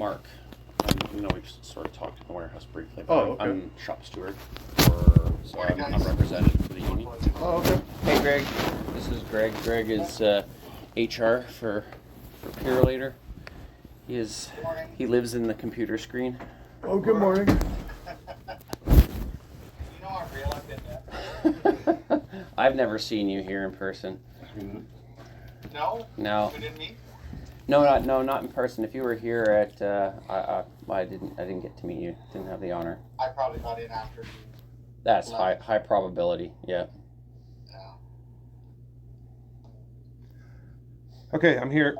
Mark. We've sort of talked in the warehouse briefly. But Oh, okay. I'm shop steward, so I'm representative for the union. Oh, okay. Hey, Greg. This is Greg. Greg is HR for Purolator. He lives in the computer screen. Oh, good morning. I'm real. I've never seen you here in person. No? No. We didn't meet? No, not in person. If you were here at, I didn't get to meet you. Didn't have the honor. I probably got in after you. That's left. high probability. Yeah. Yeah. Okay, I'm here.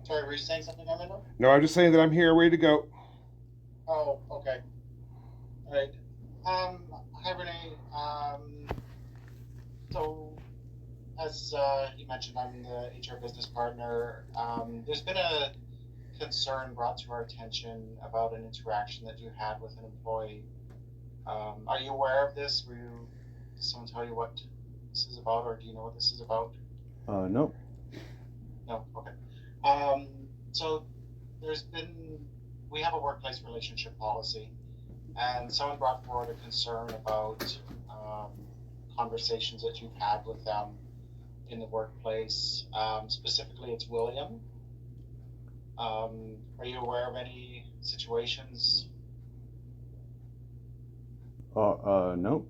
Sorry, were you saying something, Armando? No, I'm just saying that I'm here, ready to go. Oh, okay. All right. Hi, Renee. So, as you mentioned, I'm the HR business partner. There's been a concern brought to our attention about an interaction that you had with an employee. Are you aware of this? Did someone tell you what this is about, or do you know what this is about? No. No? Okay. So we have a workplace relationship policy, and someone brought forward a concern about conversations that you've had with them in the workplace. Specifically, it's William. Are you aware of any situations? No. No?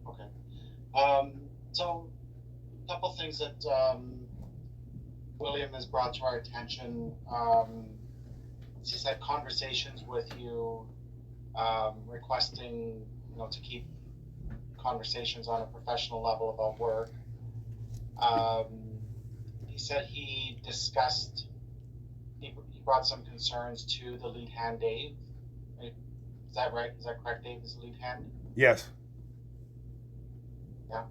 Okay. So, a couple things that William has brought to our attention. He's had conversations with you, requesting, to keep conversations on a professional level about work. He said he brought some concerns to the lead hand, Dave. Right? Is that right? Is that correct, Dave? Is the lead hand? Yes. Yeah.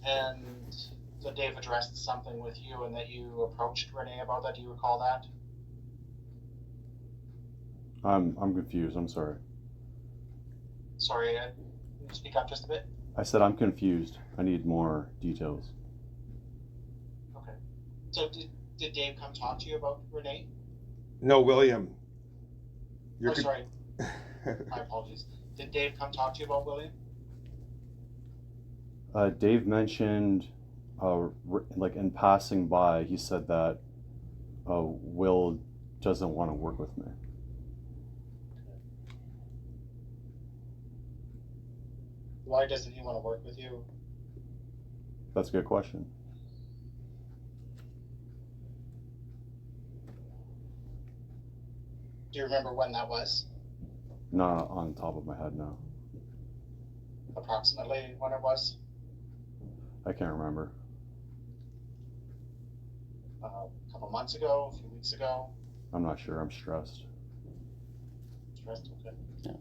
And so Dave addressed something with you, and that you approached Renee about that. Do you recall that? I'm confused. I'm sorry. Sorry, can you speak up just a bit? I said I'm confused. I need more details. Okay. So did Dave come talk to you about Renee? No, William. Sorry. My apologies. Did Dave come talk to you about William? Dave mentioned, like in passing by, he said that Will doesn't want to work with me. Why doesn't he want to work with you? That's a good question. Do you remember when that was? Not on top of my head, no. Approximately when it was? I can't remember. A couple months ago, a few weeks ago? I'm not sure. I'm stressed. Stressed? Okay. Yeah.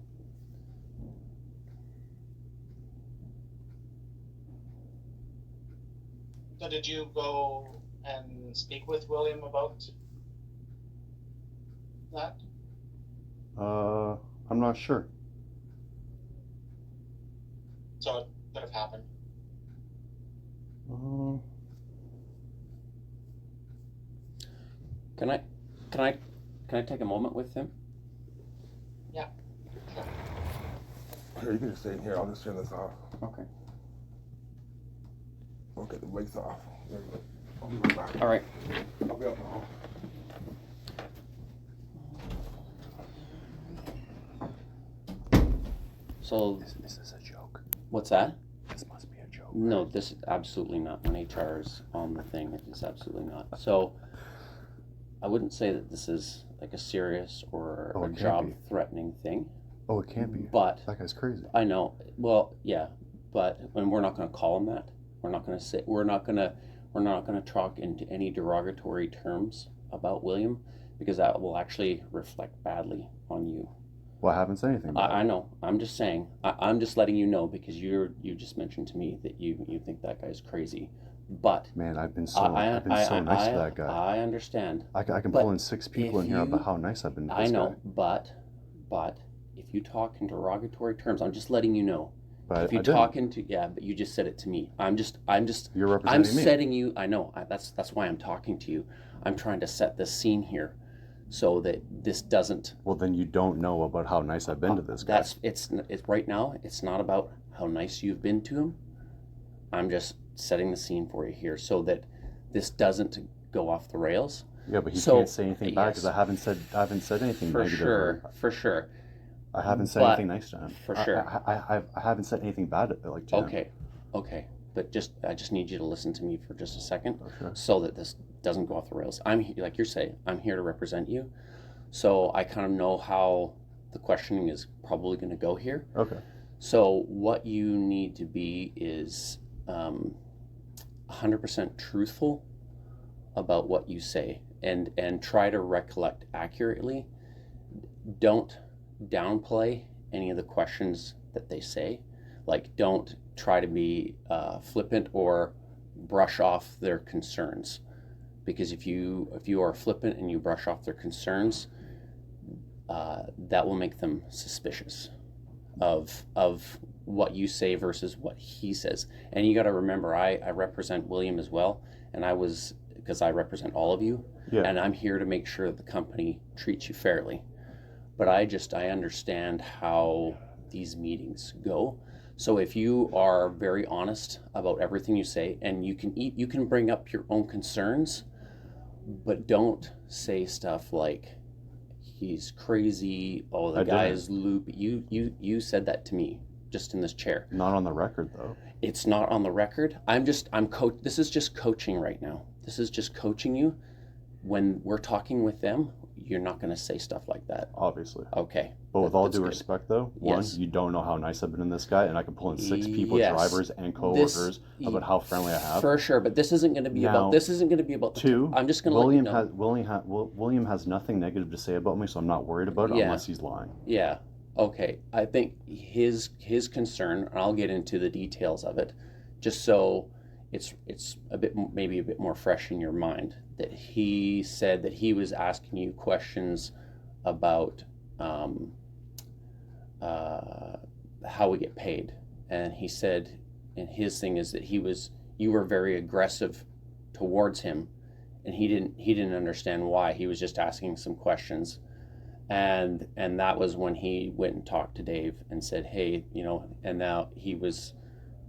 So did you go and speak with William about that? I'm not sure. So it could have happened. Can I take a moment with him? Yeah. Sure. Here, you can just stay in here. I'll just turn this off. Okay. I'll get the brakes off. There you go. I'll be right back. All right. I'll be up now. So, Is this a joke? what's that? This must be a joke. No, this is absolutely not. When HR is on the thing, it is absolutely not. So, I wouldn't say that this is like a serious or Oh, a it can't job-threatening thing. Oh, it can't be. But That guy's crazy. I know. Well, yeah, but and we're not going to call him that. We're not going to say. We're not going to talk into any derogatory terms about William, because that will actually reflect badly on you. Well, I haven't said anything about I know. I'm just saying. I'm just letting you know, because you just mentioned to me that you think that guy's crazy. But Man, I've been so nice to that guy. I understand. I can But pull in 6 people in here about how nice I've been to this I know, guy. but if you talk in derogatory terms, I'm just letting you know. But If you I didn't. talk into, yeah, but you just said it to me. You're I'm representing me. setting you. I know. That's why I'm talking to you. I'm trying to set the scene here, so that this doesn't. Well, then you don't know about how nice I've been to this guy. It's right now. It's not about how nice you've been to him. I'm just setting the scene for you here, so that this doesn't go off the rails. Yeah, but he So, can't say anything bad because yes. I haven't said anything For negative. for sure. I haven't said But- anything nice to him. for sure. I haven't said anything bad to him. Okay. But I just need you to listen to me for just a second, Oh, sure. so that this doesn't go off the rails. Like you're saying, I'm here to represent you, so I kind of know how the questioning is probably going to go here. Okay. So what you need to be is 100% truthful about what you say, and try to recollect accurately. Don't downplay any of the questions that they say. Like, don't try to be flippant or brush off their concerns, because if you are flippant and you brush off their concerns, that will make them suspicious of what you say versus what he says. And you got to remember, I represent William as well, and because I represent all of you, Yeah. and I'm here to make sure that the company treats you fairly. But I understand how these meetings go. So if you are very honest about everything you say, and you can bring up your own concerns, but don't say stuff like he's crazy. Oh, the I guy didn't. is loop. You said that to me just in this chair. Not on the record though. It's not on the record. This is just coaching right now. This is just coaching you. When we're talking with them, you're not going to say stuff like that. Obviously. Okay. But with all That's due good. respect though, one, Yes. you don't know how nice I've been in this guy, and I can pull in 6 people, Yes. drivers and coworkers, about how friendly I have. For sure, but this isn't going to be Now, about. This isn't going to be about. Two, I'm just going to let you know. William has nothing negative to say about me, so I'm not worried about it Yeah. unless he's lying. Yeah. Okay. I think his concern, and I'll get into the details of it, just so it's maybe a bit more fresh in your mind. That he said that he was asking you questions about how we get paid, and he said, and his thing is that you were very aggressive towards him, and he didn't understand why. He was just asking some questions. And that was when he went and talked to Dave and said, hey, and now he was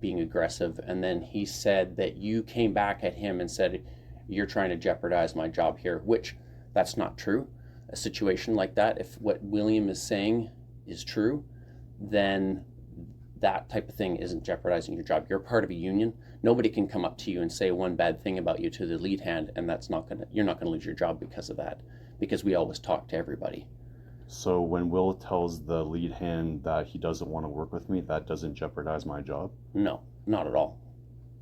being aggressive. And then he said that you came back at him and said, you're trying to jeopardize my job here, which that's not true. A situation like that, if what William is saying is true, then that type of thing isn't jeopardizing your job. You're part of a union. Nobody can come up to you and say one bad thing about you to the lead hand, and you're not gonna lose your job because of that, because we always talk to everybody. So when Will tells the lead hand that he doesn't want to work with me, that doesn't jeopardize my job. No, not at all.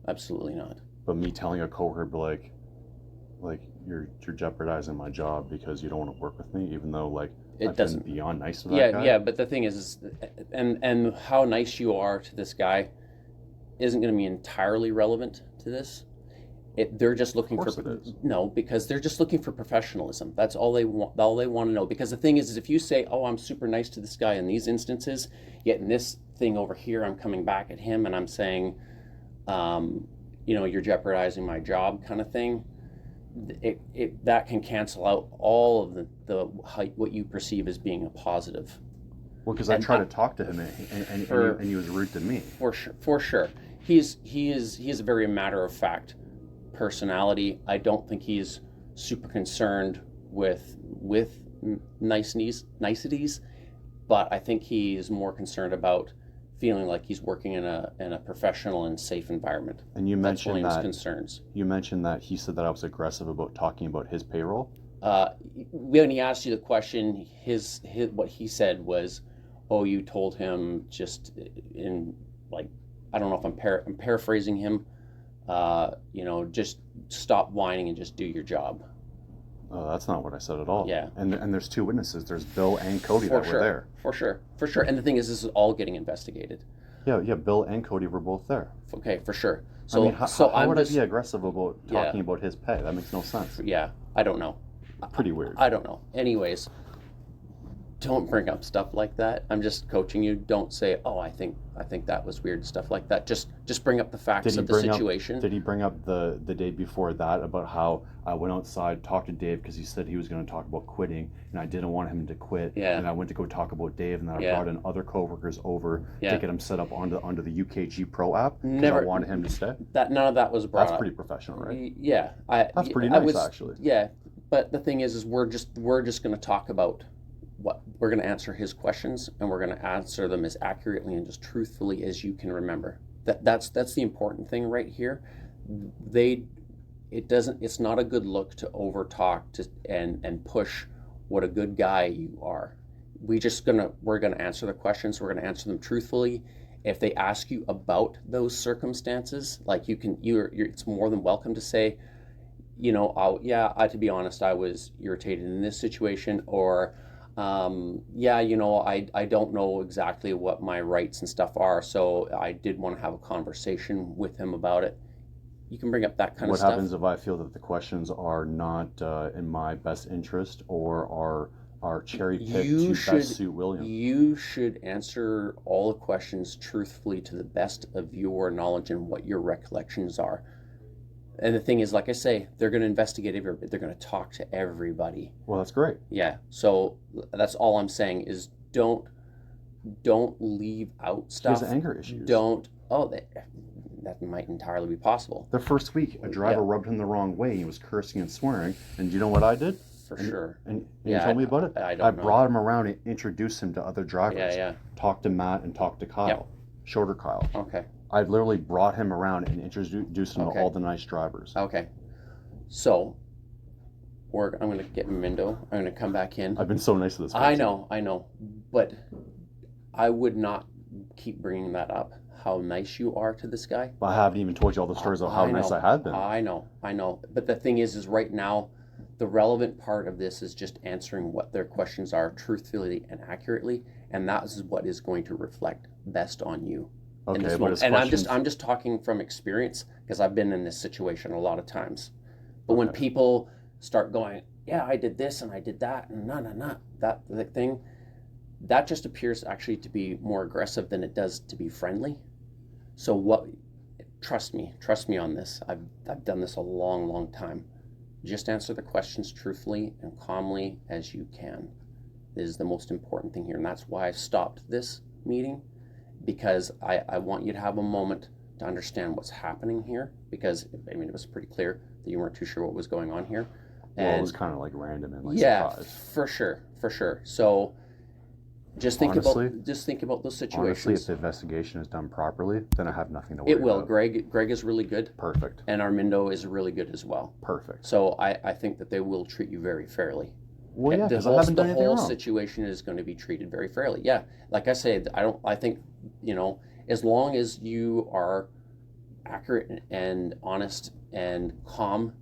Absolutely not. But me telling a coworker, like you're jeopardizing my job because you don't want to work with me, even though It I've doesn't. been beyond nice to that guy. Yeah, but the thing is and how nice you are to this guy isn't going to be entirely relevant to this. They're just looking Of course for it is. no, because they're just looking for professionalism. That's all they want. All they want to know. Because the thing is if you say, "Oh, I'm super nice to this guy in these instances," yet in this thing over here, I'm coming back at him and I'm saying, you're jeopardizing my job, kind of thing. That can cancel out all of the what you perceive as being a positive. Well, because I And tried I- to talk to him and he was rude to me. For sure. He is a very matter of fact personality. I don't think he's super concerned with niceties, but I think he's more concerned about feeling like he's working in a professional and safe environment. And you That's mentioned William's that concerns. he said that I was aggressive about talking about his payroll. When he asked you the question, his what he said was, "Oh, you told him just in I don't know if I'm paraphrasing him. Just stop whining and just do your job." Oh, that's not what I said at all. Yeah. And there's 2 witnesses. There's Bill and Cody For that sure. were there. For sure. And the thing is, this is all getting investigated. Yeah, Bill and Cody were both there. Okay, for sure. So I mean, how I'm would just I be aggressive about talking about his pay? That makes no sense. yeah. I don't know. Pretty weird. I don't know. Anyways, don't bring up stuff like that. I'm just coaching you. Don't say, "Oh, I think that was weird," stuff like that. Just bring up the facts of the situation. Did he bring up the day before that about how I went outside, talked to Dave because he said he was going to talk about quitting, and I didn't want him to quit. Yeah. And I went to go talk about Dave, and then I Yeah. brought in other coworkers over to Yeah. get him set up onto the UKG Pro app because I Never- wanted him to stay. That none of that was brought That's up. pretty professional, right? Yeah, That's pretty I nice, was, actually. Yeah, but the thing is we're just going to talk about what we're going to answer his questions, and we're going to answer them as accurately and just truthfully as you can remember. That's the important thing right here. It's not a good look to over talk and push what a good guy you are. We're gonna answer the questions. We're gonna answer them truthfully. If they ask you about those circumstances, like it's more than welcome to say, to be honest, I was irritated in this situation, or I don't know exactly what my rights and stuff are, so I did want to have a conversation with him about it. You can bring up that kind of stuff. What happens if I feel that the questions are not in my best interest or are cherry picked to best suit William? You should answer all the questions truthfully to the best of your knowledge and what your recollections are. And the thing is, like I say, they're going to investigate everybody. They're going to talk to everybody. Well, that's great. Yeah. So that's all I'm saying is don't leave out stuff. He has anger issues. That might entirely be possible. The first week, a driver rubbed him the wrong way. He was cursing and swearing. And do you know what I did? For sure. And you told me about it? I brought him around and introduced him to other drivers. Yeah. Talked to Matt and talked to Kyle. Yep. Shorter Kyle. Okay. I literally brought him around and introduced him to all the nice drivers. Okay. So, I'm going to get Mindo. I'm going to come back in. I've been so nice to this guy. person. I know. But I would not keep bringing that up, how nice you are to this guy. I haven't even told you all the stories of how nice I have been. I know. But the thing is right now, the relevant part of this is just answering what their questions are truthfully and accurately, and that is what is going to reflect best on you. Okay, and I'm just talking from experience because I've been in this situation a lot of times. But when people start going, yeah, I did this and I did that and that thing, that just appears actually to be more aggressive than it does to be friendly. So trust me on this. I've done this a long time. Just answer the questions truthfully and calmly as you can. This is the most important thing here, and that's why I stopped this meeting, because I want you to have a moment to understand what's happening here, because it was pretty clear that you weren't too sure what was going on here. And it was kind of like random and surprise. For sure. So just think about those situations. Honestly, if the investigation is done properly, then I have nothing to worry about. It will. Greg is really good. Perfect. And Armindo is really good as well. Perfect. So I think that they will treat you very fairly. Well, yeah, because I haven't done anything wrong. The whole situation is going to be treated very fairly. Yeah, like I said, I think, as long as you are accurate and honest and calm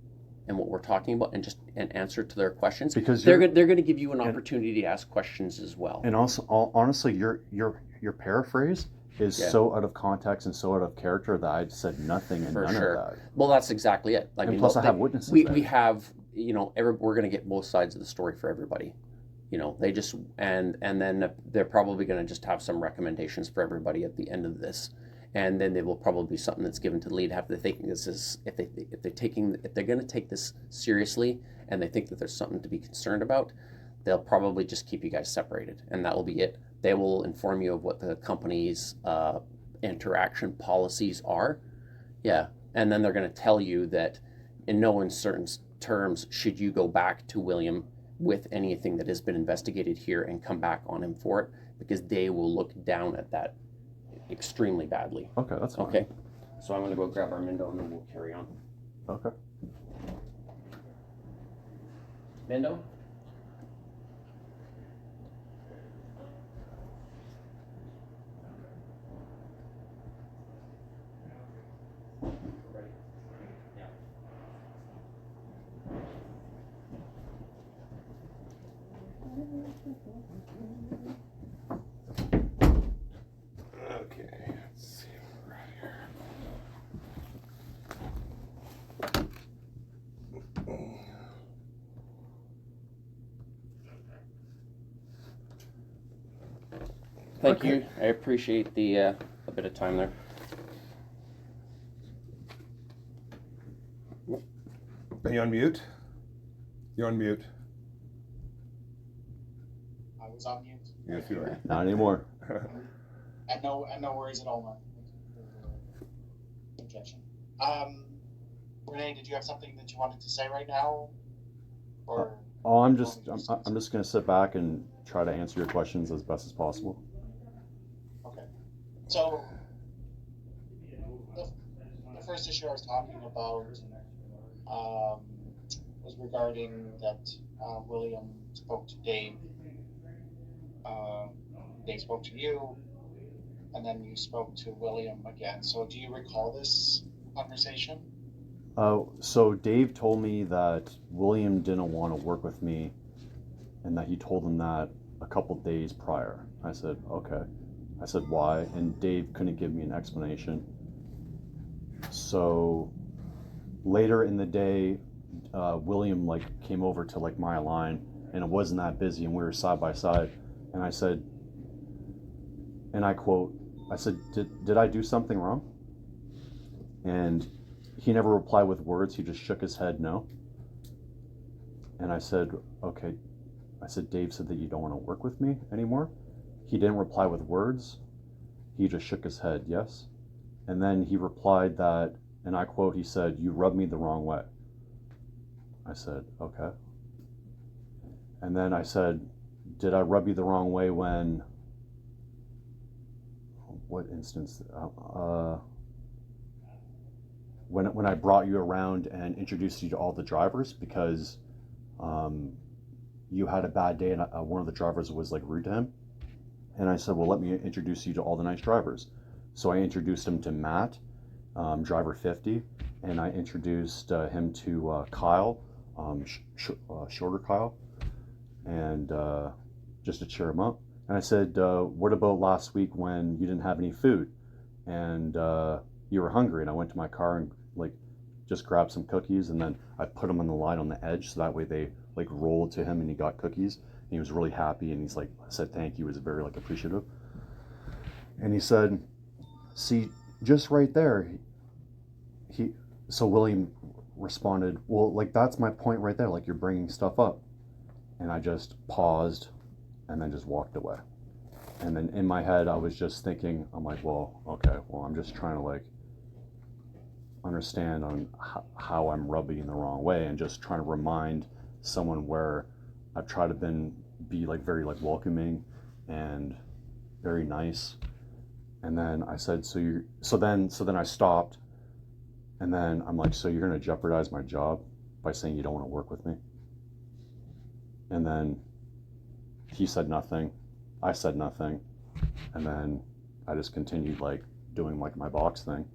in what we're talking about and answer to their questions, because they're going to give you an opportunity to ask questions as well. And also, honestly, your paraphrase is so out of context and so out of character that I said nothing and none of that. Well, that's exactly it. Plus, I have witnesses. We have, we're going to get both sides of the story for everybody. They just and then they're probably going to just have some recommendations for everybody at the end of this, and then there will probably be something that's given to the lead after they think this is if they're going to take this seriously and they think that there's something to be concerned about, they'll probably just keep you guys separated, and that will be it. They will inform you of what the company's interaction policies are, and then they're going to tell you that in no uncertain terms should you go back to William with anything that has been investigated here and come back on him for it, because they will look down at that extremely badly. Okay, that's fine. Okay, so I'm going to go grab Armindo and then we'll carry on. Okay. Mindo? Okay, let's see what we're at here. Thank Okay. you. I appreciate the a bit of time there. Are you on mute? You're on mute. I was on mute. Yes, you are. Not anymore. And no worries at all, Mark. Thank you for the objection. Renee, did you have something that you wanted to say right now? Or Oh, I'm you just want me to I'm just gonna sit back and try to answer your questions as best as possible. Okay. So the first issue I was talking about was regarding that William spoke to Dave. Dave spoke to you, and then you spoke to William again. So do you recall this conversation? So Dave told me that William didn't want to work with me, and that he told him that a couple days prior. I said, okay. I said, why? And Dave couldn't give me an explanation. So later in the day, William like came over to like my line, and it wasn't that busy, and we were side by side. And I said, and I quote, I said, did I do something wrong? And he never replied with words. He just shook his head no. And I said, okay. I said, Dave said that you don't want to work with me anymore. He didn't reply with words. He just shook his head yes. And then he replied that, and I quote, he said, you rubbed me the wrong way. I said, okay. And then I said, did I rub you the wrong way when, what instance? When I brought you around and introduced you to all the drivers because you had a bad day and one of the drivers was like rude to him. And I said, well, let me introduce you to all the nice drivers. So I introduced him to Matt, driver 50, and I introduced him to Kyle, shorter Kyle, and just to cheer him up. And I said, what about last week when you didn't have any food and you were hungry? And I went to my car and like just grabbed some cookies, and then I put them on the line on the edge so that way they like rolled to him and he got cookies. And he was really happy, and he's like, said thank you, he was very like appreciative. And he said, see, just right there, so William responded, well, like that's my point right there, like you're bringing stuff up. And I just paused and then just walked away. And then in my head I was just thinking, I'm like, well, okay, well, I'm just trying to like understand on how I'm rubbing the wrong way, and just trying to remind someone where I've tried to be like very like welcoming and very nice. And then I said, so then I stopped, and then I'm like, so you're gonna jeopardize my job by saying you don't want to work with me? And then he said nothing, I said nothing, and then I just continued like doing like my box thing.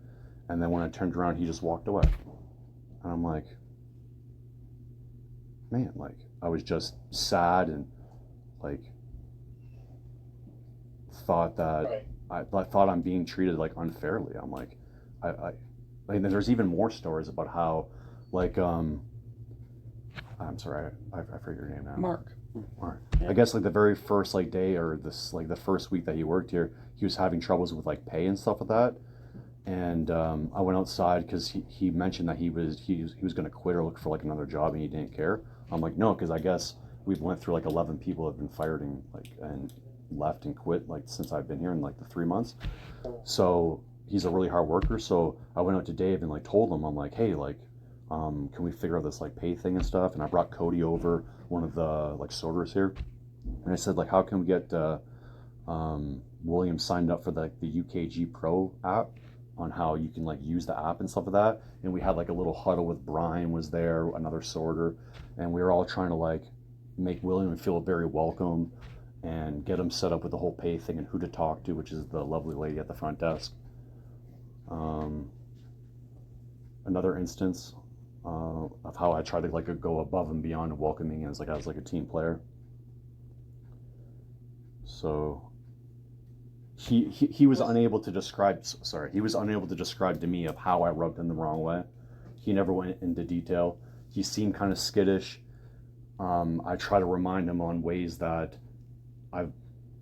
And then when I turned around, he just walked away. And I'm like, man, like I was just sad and like thought that Right. I thought I'm being treated like unfairly. I'm like, like there's even more stories about how like I'm sorry, I forget your name now. Mark. Mark. Yeah. I guess like the very first like day or this like the first week that he worked here, he was having troubles with like pay and stuff like that. And I went outside because he mentioned that he was going to quit or look for like another job, and he didn't care. I'm like, no, because I guess we've went through like 11 people have been fired and left and quit like since I've been here in like the 3 months. So he's a really hard worker. So I went out to Dave and like told him, I'm like, hey, like can we figure out this like pay thing and stuff? And I brought Cody over, one of the like sorters here, and I said like, how can we get William signed up for the UKG Pro app, on how you can like use the app and stuff like that. And we had like a little huddle with Brian was there, another sorter, and we were all trying to like make William feel very welcome and get him set up with the whole pay thing and who to talk to, which is the lovely lady at the front desk. Another instance of how I tried to like go above and beyond welcoming as like I was like a team player. So he was unable to describe to me of how I rubbed him the wrong way. He never went into detail. He seemed kind of skittish. I try to remind him on ways that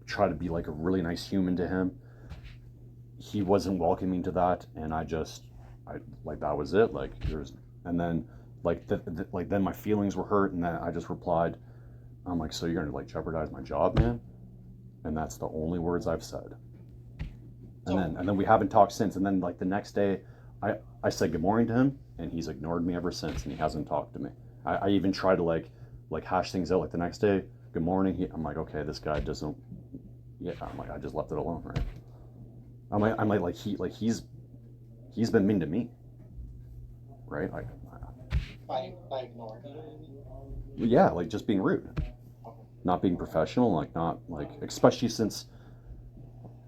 try to be like a really nice human to him. He wasn't welcoming to that, and I like that was it. Like there's, and then like like then my feelings were hurt, and then I just replied, I'm like, so you're gonna like jeopardize my job, man? And that's the only words I've said. And then we haven't talked since. And then like the next day, I said good morning to him, and he's ignored me ever since, and he hasn't talked to me. I even tried to like hash things out. Like the next day, good morning. I'm like, okay, this guy doesn't. Yeah, I'm like, I just left it alone, right? I'm like he's been mean to me, right? Like, By ignoring you. yeah, like just being rude, not being professional, like not like, especially since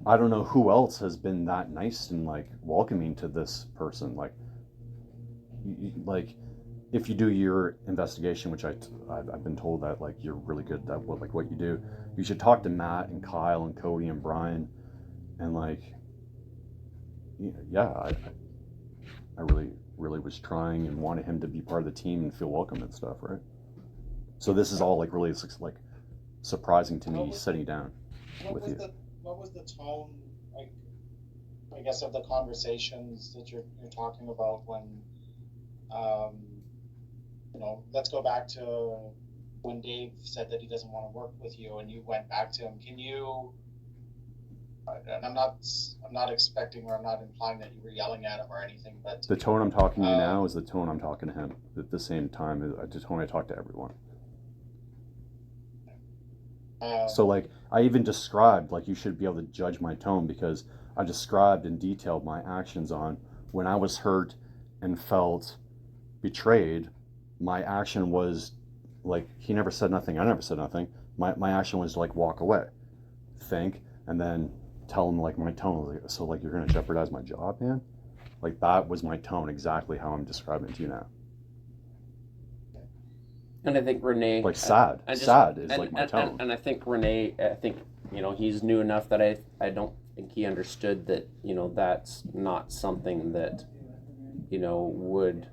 I don't know who else has been that nice and like welcoming to this person. Like, like if you do your investigation, which I've been told that like you're really good at what you do, you should talk to Matt and Kyle and Cody and Brian, and like, yeah, I really was trying and wanted him to be part of the team and feel welcome and stuff, right? So this is all like really like surprising to me sitting down with you. What was the tone, like, I guess, of the conversations that you're talking about when, let's go back to when Dave said that he doesn't want to work with you, and you went back to him. Can you? And I'm not expecting, or I'm not implying that you were yelling at him or anything, but the tone I'm talking to you now is the tone I'm talking to him at the same time. The tone I talk to everyone. So like I even described, like, you should be able to judge my tone because I described and detailed my actions on when I was hurt and felt betrayed. My action was like, he never said nothing, I never said nothing. My action was to like walk away, think, and then tell him like my tone. Like, so like you're gonna jeopardize my job, man? Like that was my tone, exactly how I'm describing it to you now. And I think Renee, like sad, sad is like my tone. And I think Renee, he's new enough that I don't think he understood that that's not something that would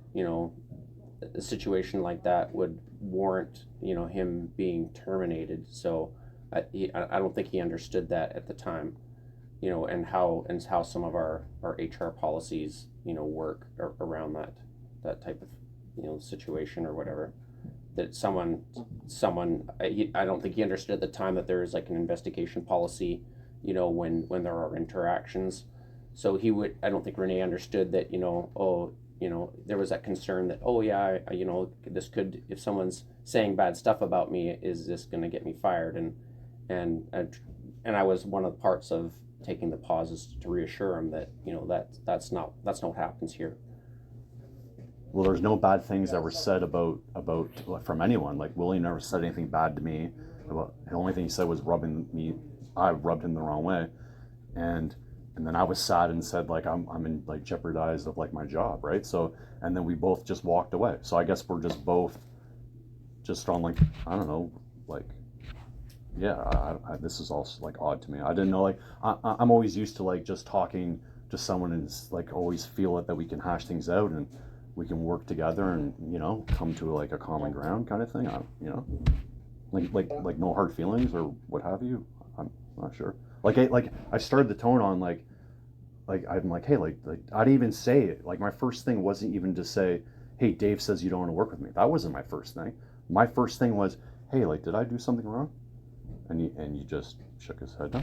a situation like that would warrant him being terminated. So I don't think he understood that at the time, and how some of our HR policies work around that type of situation or whatever. That someone I don't think he understood at the time that there is like an investigation policy, when there are interactions. So I don't think Renee understood that, there was that concern that, oh yeah, this could, if someone's saying bad stuff about me, is this going to get me fired? And I was one of the parts of taking the pauses to reassure him that, that's not what happens here. Well, there's no bad things that were said about from anyone. Like William never said anything bad to me. The only thing he said was I rubbed him the wrong way, and then I was sad and said like I'm in like jeopardized of like my job, right? So and then we both just walked away. So I guess we're just both just on like, I don't know, like, yeah, this is all like odd to me. I didn't know, like I'm always used to like just talking to someone and like always feel it that we can hash things out and we can work together and come to like a common ground kind of thing. Like no hard feelings or what have you. I'm not sure. Like I started the tone on like I'm like, hey, like I didn't even say it. Like my first thing wasn't even to say, hey, Dave says you don't want to work with me. That wasn't my first thing. My first thing was, hey, like, did I do something wrong? And he just shook his head no.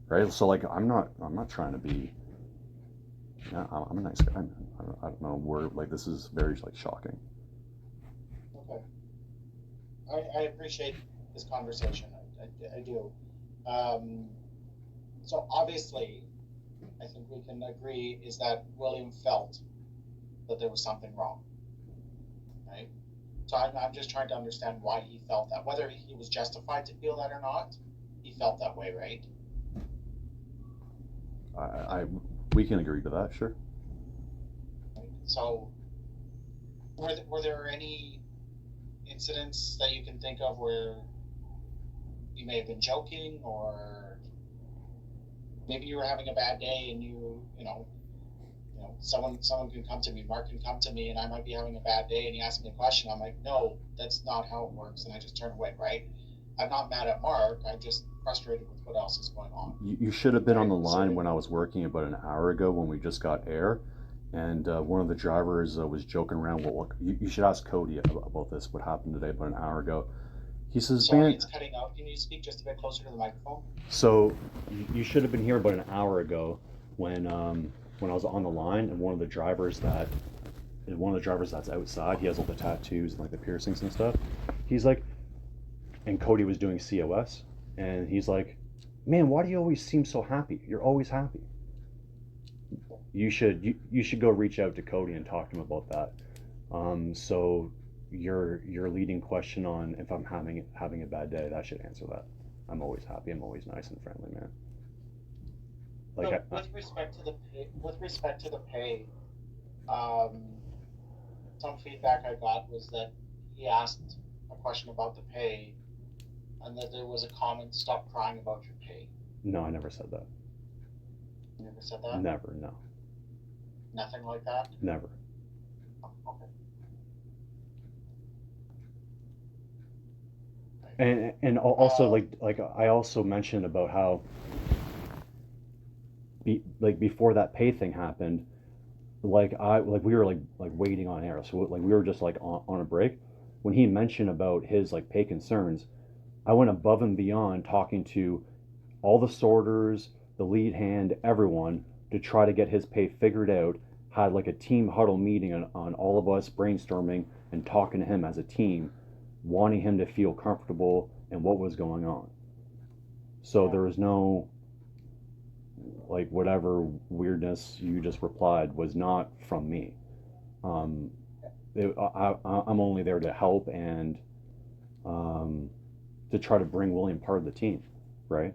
Right? So like I'm not trying to be. Yeah, I'm a nice guy. I don't know where, like, this is very like shocking. Okay. I appreciate this conversation. I do. So obviously, I think we can agree is that William felt that there was something wrong, right? So I'm just trying to understand why he felt that. Whether he was justified to feel that or not, he felt that way, right? We can agree to that, sure. So, were there any incidents that you can think of where you may have been joking, or maybe you were having a bad day and someone can come to me, Mark can come to me, and I might be having a bad day, and he asks me a question. I'm like, no, that's not how it works, and I just turn away, right? I'm not mad at Mark. I'm just frustrated with what else is going on. You should have been on the Right, line so when I was working about an hour ago when we just got air, and one of the drivers was joking around. Well, look, you should ask Cody about this. What happened today about an hour ago? He says, sorry, "Man, it's cutting out. Can you speak just a bit closer to the microphone? so you should have been here about an hour ago when I was on the line, and one of the drivers that's outside. He has all the tattoos and like the piercings and stuff. He's like, and Cody was doing COS, and he's like, "Man, why do you always seem so happy? You're always happy." You should go reach out to Cody and talk to him about that. So your leading question on if I'm having a bad day, that should answer that. I'm always happy. I'm always nice and friendly, man. Like So with respect to the pay, um, some feedback I got was that he asked a question about the pay, and that there was a comment, "Stop crying about your pay." no, I never said that. You never said that. Never, no, Nothing like that. never. Oh, okay. And also Uh, like I also mentioned about how like before that pay thing happened, like we were like waiting on air, so like we were just like on a break. When he mentioned about his like pay concerns, I went above and beyond talking to all the sorters, the lead hand, everyone to try to get his pay figured out. Had like a team huddle meeting on all of us brainstorming and talking to him as a team, wanting him to feel comfortable in what was going on. So yeah. there was no like whatever weirdness you just replied was not from me. Um, I'm only there to help and um, to try to bring William part of the team, right?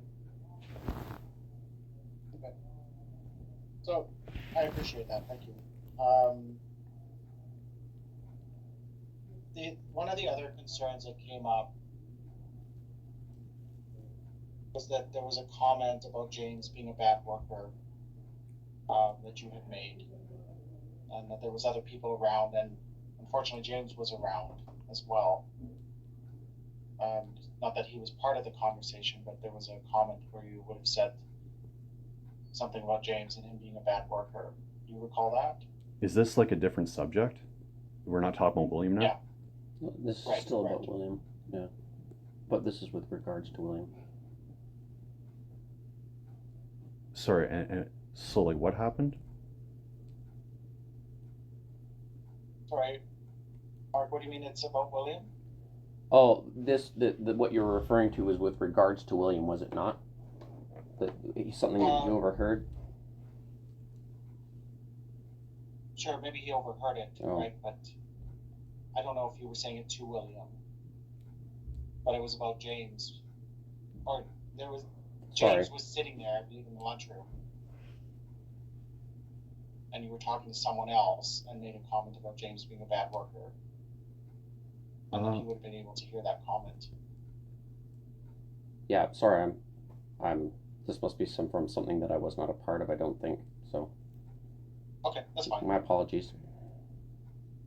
Okay. So I appreciate that. Thank you. Um, the one of the other concerns that came up was that there was a comment about James being a bad worker, that you had made, and that there was other people around, and unfortunately James was around as well. Not that he was part of the conversation, but there was a comment where you would have said something about James and him being a bad worker. Do you recall that? Is this like a different subject? We're not talking about William now? Yeah. This is Right. still Right. about William, yeah. But this is with regards to William. Sorry, and so like what happened? Sorry, Mark. What do you mean it's about William? Oh, the what you're referring to is with regards to William, was it not? That something that you Um, overheard. sure. Maybe he overheard it, Oh, right? But I don't know if you were saying it to William, but it was about James, or there was sorry. James was sitting there, I believe, in the lunchroom, and you were talking to someone else and made a comment about James being a bad worker, and then Uh, he would have been able to hear that comment. Yeah, sorry. I'm. This must be from something that I was not a part of. I don't think so. Okay, that's fine. My apologies.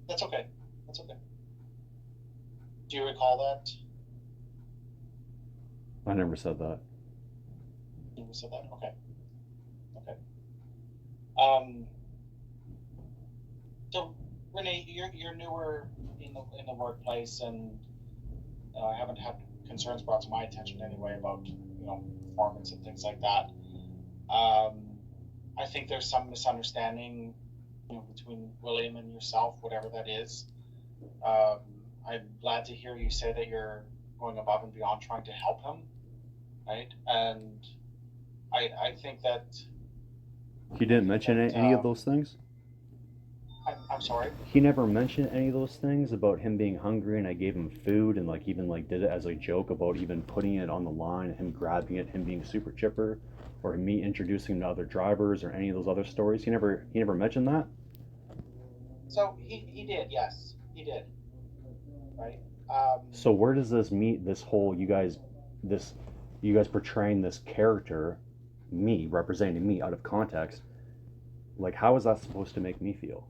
That's okay. That's okay. Do you recall that? I never said that. You said that. Okay. Okay. Um. So, Renee, you're newer in the workplace, and I haven't had concerns brought to my attention anyway about performance and things like that. Um, I think there's some misunderstanding, between William and yourself, whatever that is. Um, I'm glad to hear you say that you're going above and beyond trying to help him, right? And I think that He didn't mention any of those things? I'm sorry. He never mentioned any of those things about him being hungry and I gave him food and like even like did it as a joke about even putting it on the line and him grabbing it, him being super chipper, or me introducing him to other drivers or any of those other stories. He never mentioned that. So he did, yes, he did, right? So where does this meet this whole this you guys portraying this character, me representing me out of context? Like how is that supposed to make me feel?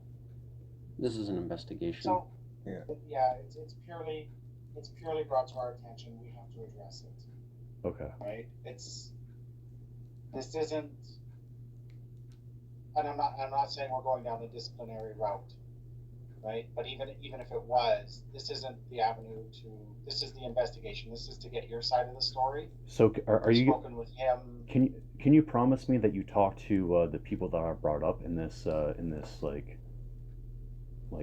This is an investigation. So Yeah. yeah, it's purely it's purely brought to our attention. We have to address it, Okay. right? This isn't, and I'm not saying we're going down the disciplinary route, right? But even if it was, this isn't the avenue to. This is the investigation. This is to get your side of the story. So are I've you? spoken with him. Can you promise me that you talk to the people that I brought up in this like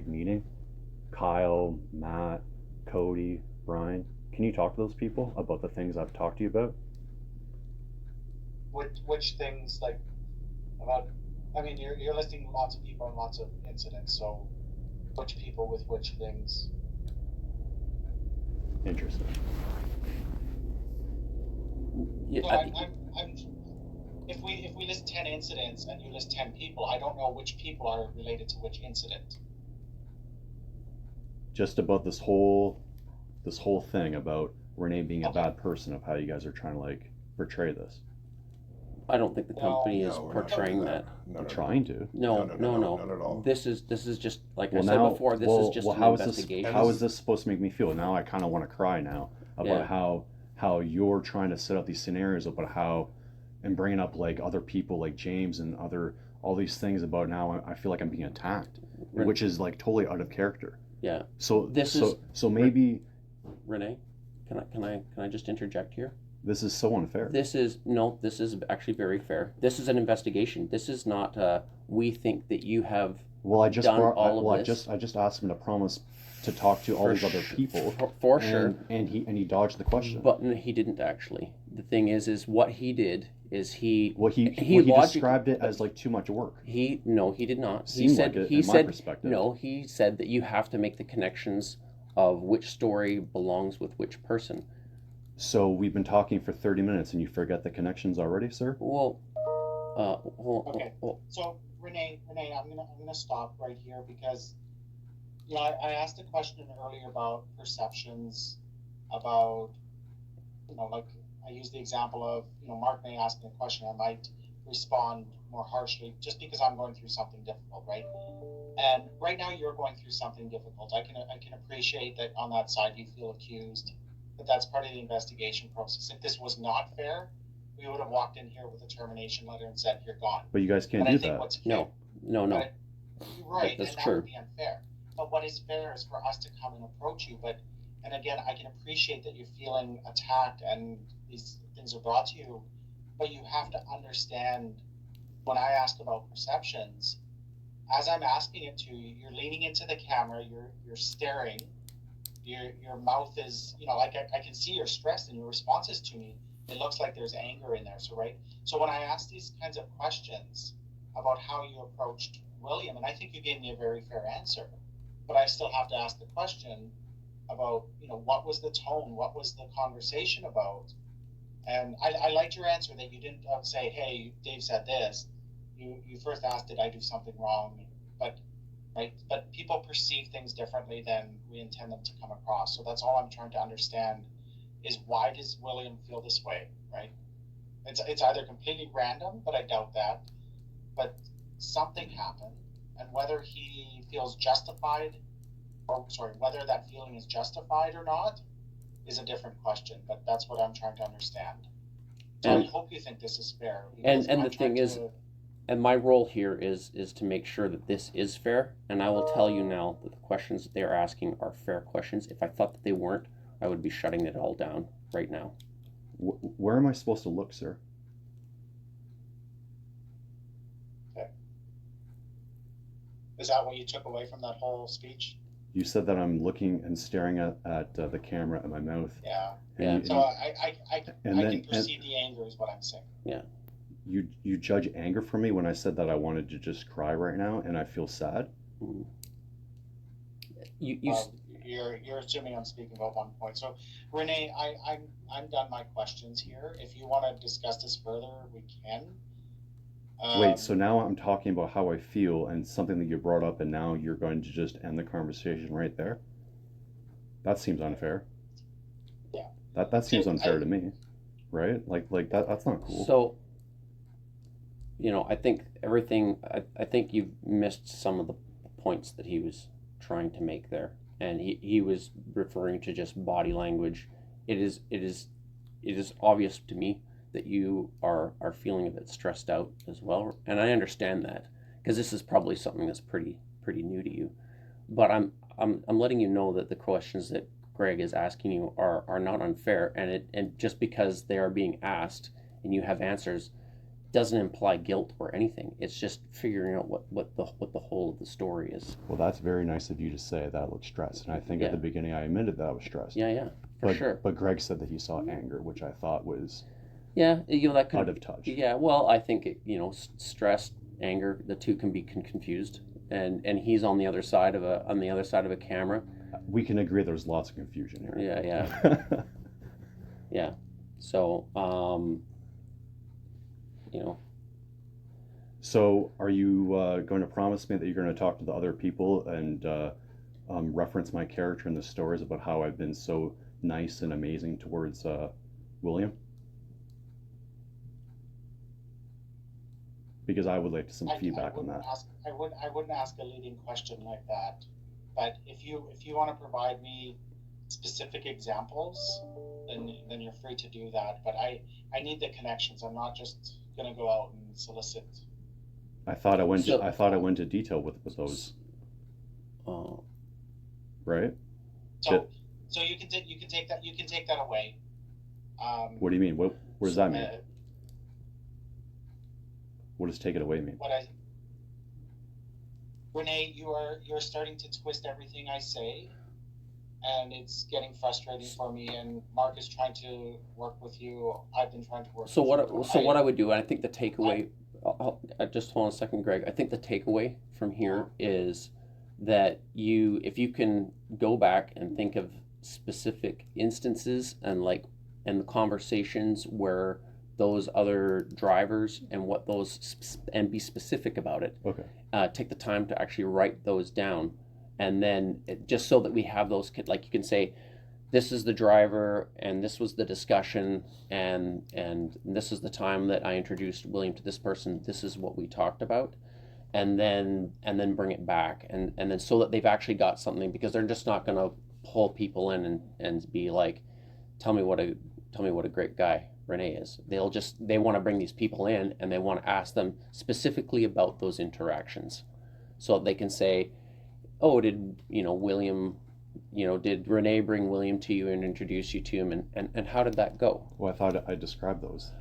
meeting? Kyle, Matt, Cody, Brian. Can you talk to those people about the things I've talked to you about? Which things like about? I mean, you're listing lots of people and lots of incidents. So, which people with which things? Interesting. Yeah, No, I'm if we list 10 incidents and you list 10 people, I don't know which people are related to which incident. Just about this whole thing about Renee being a Okay. bad person, of how you guys are trying to like portray this. I don't think the company is No, we're not portraying doing that. No, I'm no, trying to. No, no, not at all. This is just like I Well, said now, before. This well, is just well, an how is investigation. this? How is this supposed to make me feel? Now I kind of want to cry now about Yeah. how you're trying to set up these scenarios about how, and bringing up like other people like James and all these things about now I feel like I'm being attacked, which is like totally out of character. Yeah. So This is so maybe Renee. Can I just interject here? this is so unfair. This is actually very fair. This is an investigation. This is not. We think that you have Well, I just done brought, all of well, this. I just asked him to promise to talk to all For these other sh- people, for sure. and he dodged the question. But no, he didn't actually. The thing is what he did is he He logic- described it as like too much work. he no he did not. He Seemed said like it he in my said perspective. no. He said that you have to make the connections of which story belongs with which person. So we've been talking for 30 minutes and you forget the connections already, sir? Well, Okay. So Renee, I'm gonna stop right here because I asked a question earlier about perceptions, about like I used the example of Mark may ask me a question, I might respond more harshly just because I'm going through something difficult, right? And right now you're going through something difficult. I can appreciate that on that side you feel accused, but that's part of the investigation process. If this was not fair, we would have walked in here with a termination letter and said you're gone. But you guys can't But I do think that. what's fair, no. but right, That's and that true. would be unfair. But what is fair is for us to come and approach you. And again, I can appreciate that you're feeling attacked and these things are brought to you, but you have to understand when I ask about perceptions, as I'm asking it to you, you're leaning into the camera, you're staring, your mouth is, like I can see you're stressed in your responses to me. It looks like there's anger in there. So right. So when I ask these kinds of questions about how you approached William, and I think you gave me a very fair answer, but I still have to ask the question about, what was the tone, what was the conversation about, and I liked your answer that you didn't say, "Hey, Dave said this." You first asked, "Did I do something wrong?" But right, but people perceive things differently than we intend them to come across. So that's all I'm trying to understand is why does William feel this way, right? It's either completely random, but I doubt that. But something happened, and whether he feels justified, or sorry, whether that feeling is justified or not, is a different question. But that's what I'm trying to understand. So And- I hope you think this is fair. And because I'm the thing trying is, to- and my role here is to make sure that this is fair. And I will tell you now that the questions that they're asking are fair questions. If I thought that they weren't, I would be shutting it all down right now. Where am I supposed to look, sir? is that what you took away from that whole speech? You said that I'm looking and staring at the camera at my mouth. Yeah. And So I And then- can perceive the anger is what I'm saying. you judge anger from me when I said that I wanted to just cry right now and I feel sad. You You're assuming I'm speaking about one point. So Renee, I'm done my questions here. If you want to discuss this further, we can. Wait, so now I'm talking about how I feel and something that you brought up, and now you're going to just end the conversation right there? That seems unfair. Yeah. That seems So, unfair to me, right? Like that's not cool. So, I think everything. I think you've missed some of the points that he was trying to make there. and he was referring to just body language. It is obvious to me that you are feeling a bit stressed out as well, and I understand that because this is probably something that's pretty new to you. But I'm letting you know that the questions that Greg is asking you are not unfair, and just because they are being asked and you have answers doesn't imply guilt or anything. It's just figuring out what the whole of the story is. Well, that's very nice of you to say that I look stressed. And I think Yeah. at the beginning I admitted that I was stressed. Yeah, for sure. But Greg said that he saw anger, which I thought was Yeah, that could out of touch. Yeah, well, I think stress, anger, the two can be confused, and he's on the other side of a camera. We can agree there's lots of confusion here. Yeah. Yeah. So, So, are you going to promise me that you're going to talk to the other people and reference my character in the stories about how I've been so nice and amazing towards William? Because I would like some feedback on that. I wouldn't ask a leading question like that. But if you want to provide me specific examples, then you're free to do that. But I need the connections. I'm not just gonna go out and solicit. I thought I went to detail with those. oh, Right? So you can take that away. What do you mean? What does that mean? What does take it away mean? Renee, you're starting to twist everything I say, and it's getting frustrating for me. And Mark is trying to work with you. I've been trying to work. So with you. what I would do, and I think the takeaway. I just hold on a second, Greg. I think the takeaway from here is that if you can go back and think of specific instances and the conversations where those other drivers and be specific about it. Okay. Take the time to actually write those down, and then just so that we have those, like you can say, this is the driver, and this was the discussion, and this is the time that I introduced William to this person. This is what we talked about, and then bring it back, and then so that they've actually got something, because they're just not going to pull people in and be like, tell me what a great guy Renee is. They want to bring these people in, and they want to ask them specifically about those interactions, so they can say, oh, did William, did Renee bring William to you and introduce you to him, and how did that go? Well, I thought I described those.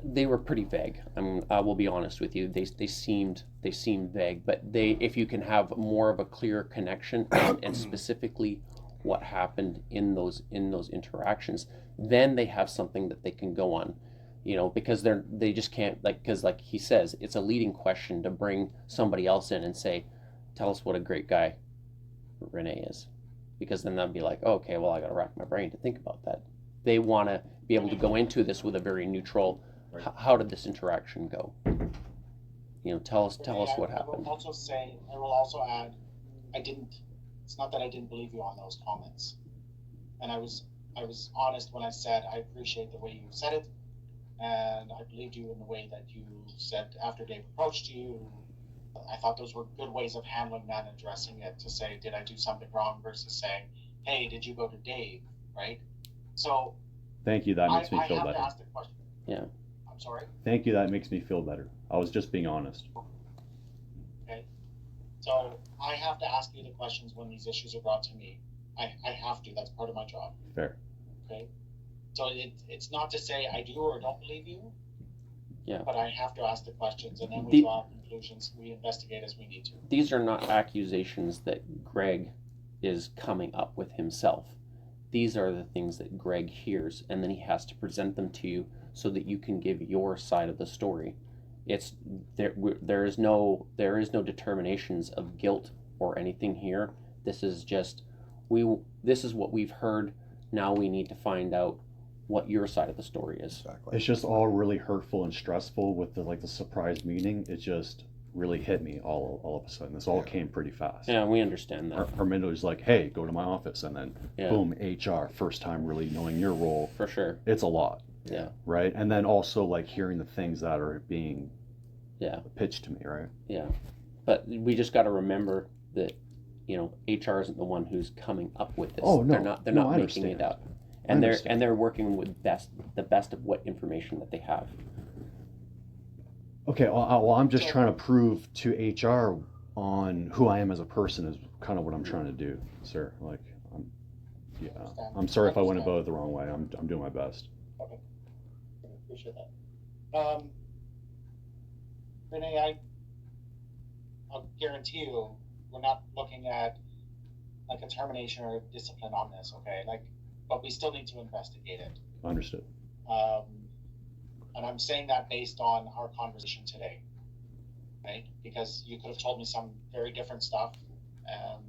They were pretty vague. I will be honest with you. They seemed vague, but if you can have more of a clear connection and specifically what happened in those interactions, then they have something that they can go on, because they just can't, because like he says, it's a leading question to bring somebody else in and say, tell us what a great guy Renee is, because then they'll be like, oh, okay, well, I got to rack my brain to think about that. They want to be able to go into this with a very neutral, how did this interaction go? Tell us what happened. I will also add, it's not that I didn't believe you on those comments, and I was honest when I said I appreciate the way you said it, and I believed you in the way that you said after Dave approached you. I thought those were good ways of handling that and addressing it, to say, did I do something wrong, versus saying, hey, did you go to Dave, right? So thank you, that makes me feel I have better. to ask the question. Yeah. I'm sorry? Thank you, that makes me feel better. I was just being honest. Okay. So I have to ask you the questions when these issues are brought to me. I have to. That's part of my job. Fair. Okay. So it's not to say I do or don't believe you. Yeah. But I have to ask the questions, and then we draw conclusions. We investigate as we need to. These are not accusations that Greg is coming up with himself. These are the things that Greg hears, and then he has to present them to you so that you can give your side of the story. There is no determinations of guilt or anything here. This is just this is what we've heard. Now we need to find out what your side of the story is. Exactly. It's just all really hurtful and stressful with the surprise meeting. It just really hit me all of a sudden. This all came pretty fast. Yeah, we understand that. Armindo was like, hey, go to my office, and then boom, HR, first time really knowing your role. For sure. It's a lot. Yeah. Right? And then also hearing the things that are being pitched to me, right? Yeah. But we just got to remember that HR isn't the one who's coming up with this. Oh, no. They're No, not I making understand. it up. I And understand. they're working with the best of what information that they have. Okay, well, I'm just So- trying to prove to HR on who I am as a person is kind of what I'm trying to do, sir. Like, yeah. Understand. I'm sorry if I went Understand. about it the wrong way. I'm doing my best. Okay. I appreciate that. Renee, I'll guarantee you, we're not looking at like a termination or discipline on this, okay? But we still need to investigate it. Understood. And I'm saying that based on our conversation today, right? Because you could have told me some very different stuff, and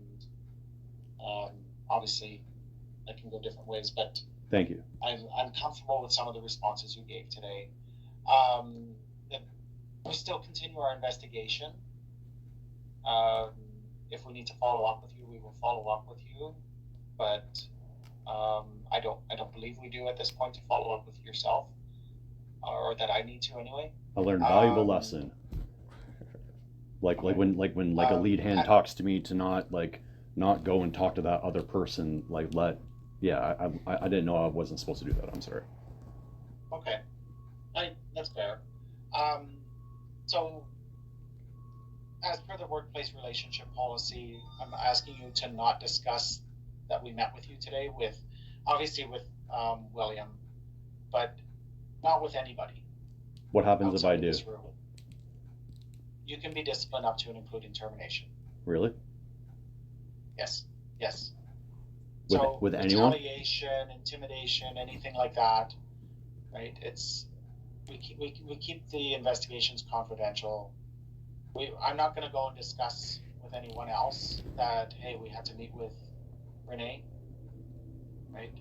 obviously that can go different ways. But Thank you. I'm comfortable with some of the responses you gave today. If we still continue our investigation. If we need to follow up with you, we will follow up with you. But I don't believe we do at this point to follow up with yourself, or that I need to anyway. I learned a valuable Um, lesson. Like okay. when a lead hand talks to me to not go and talk to that other person. I didn't know I wasn't supposed to do that. I'm sorry. Okay, that's fair. So, as per the workplace relationship policy, I'm asking you to not discuss that we met with you today with William, but not with anybody. What happens if outside I of do? this room. You can be disciplined up to and including termination. Really? Yes. With anyone? Retaliation, intimidation, anything like that, right? We keep the investigations confidential. I'm not going to go and discuss with anyone else that, hey, we had to meet with Renee, right?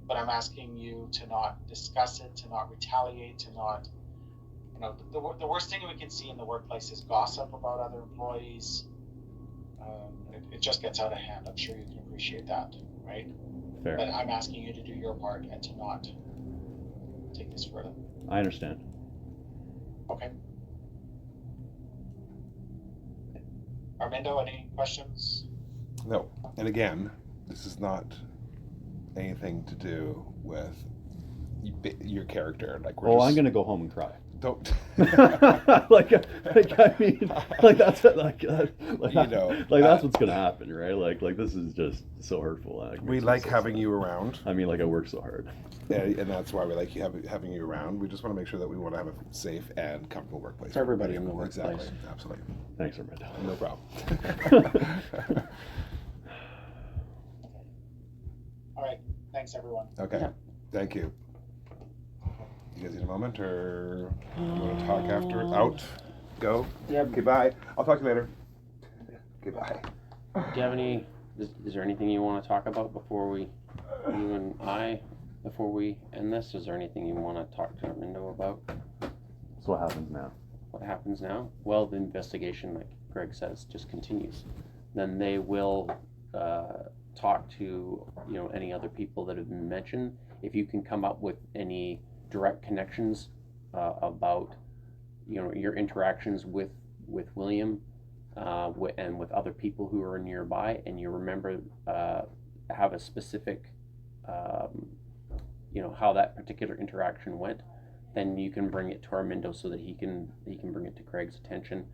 But I'm asking you to not discuss it, to not retaliate, to not, the worst thing we can see in the workplace is gossip about other employees. It just gets out of hand. I'm sure you can appreciate that, right? Fair. But I'm asking you to do your part and to not take this further. I understand. Okay. Armando, any questions? No. And again, this is not anything to do with your character. Like I'm gonna go home and cry. Don't. I mean, that's that's what's gonna happen, right? Like this is just so hurtful. We like having you around. I mean, I work so hard. And that's why we like having you around. We just want to make sure that we want to have a safe and comfortable workplace For everybody in the workplace. Exactly. Absolutely. Thanks, Armando. No problem. All right. Thanks, everyone. Okay. Yeah. Thank you. You guys need a moment, or you want to talk after? Out? Go? Yeah. Okay, bye. I'll talk to you later. Okay, bye. Do you have any? Is there anything you want to talk about before we end this? Is there anything you want to talk to Armando about? So what happens now? What happens now? Well, the investigation, like Greg says, just continues. Then they will talk to any other people that have been mentioned. If you can come up with any direct connections about your interactions with William and with other people who are nearby, and you remember have a specific how that particular interaction went, then you can bring it to Armando so that he can bring it to Craig's attention.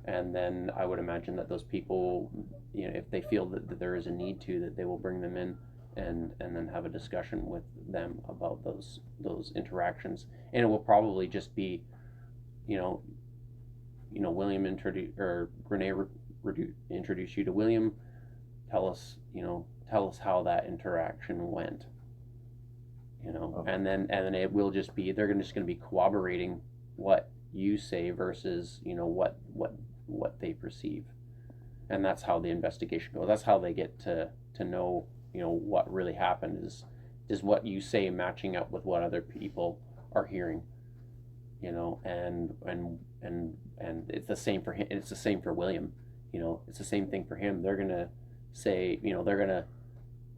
And then I would imagine that those people, if they feel that there is a need to, that they will bring them in and then have a discussion with them about those interactions. And it will probably just be, William Renee introduce you to William, tell us how that interaction went. Okay. And then it will just be, they're just going to be corroborating what you say versus what they perceive. And that's how the investigation goes. That's how they get to know what really happened is what you say matching up with what other people are hearing. And it's the same for him. It's the same for William. It's the same thing for him. They're gonna say, they're gonna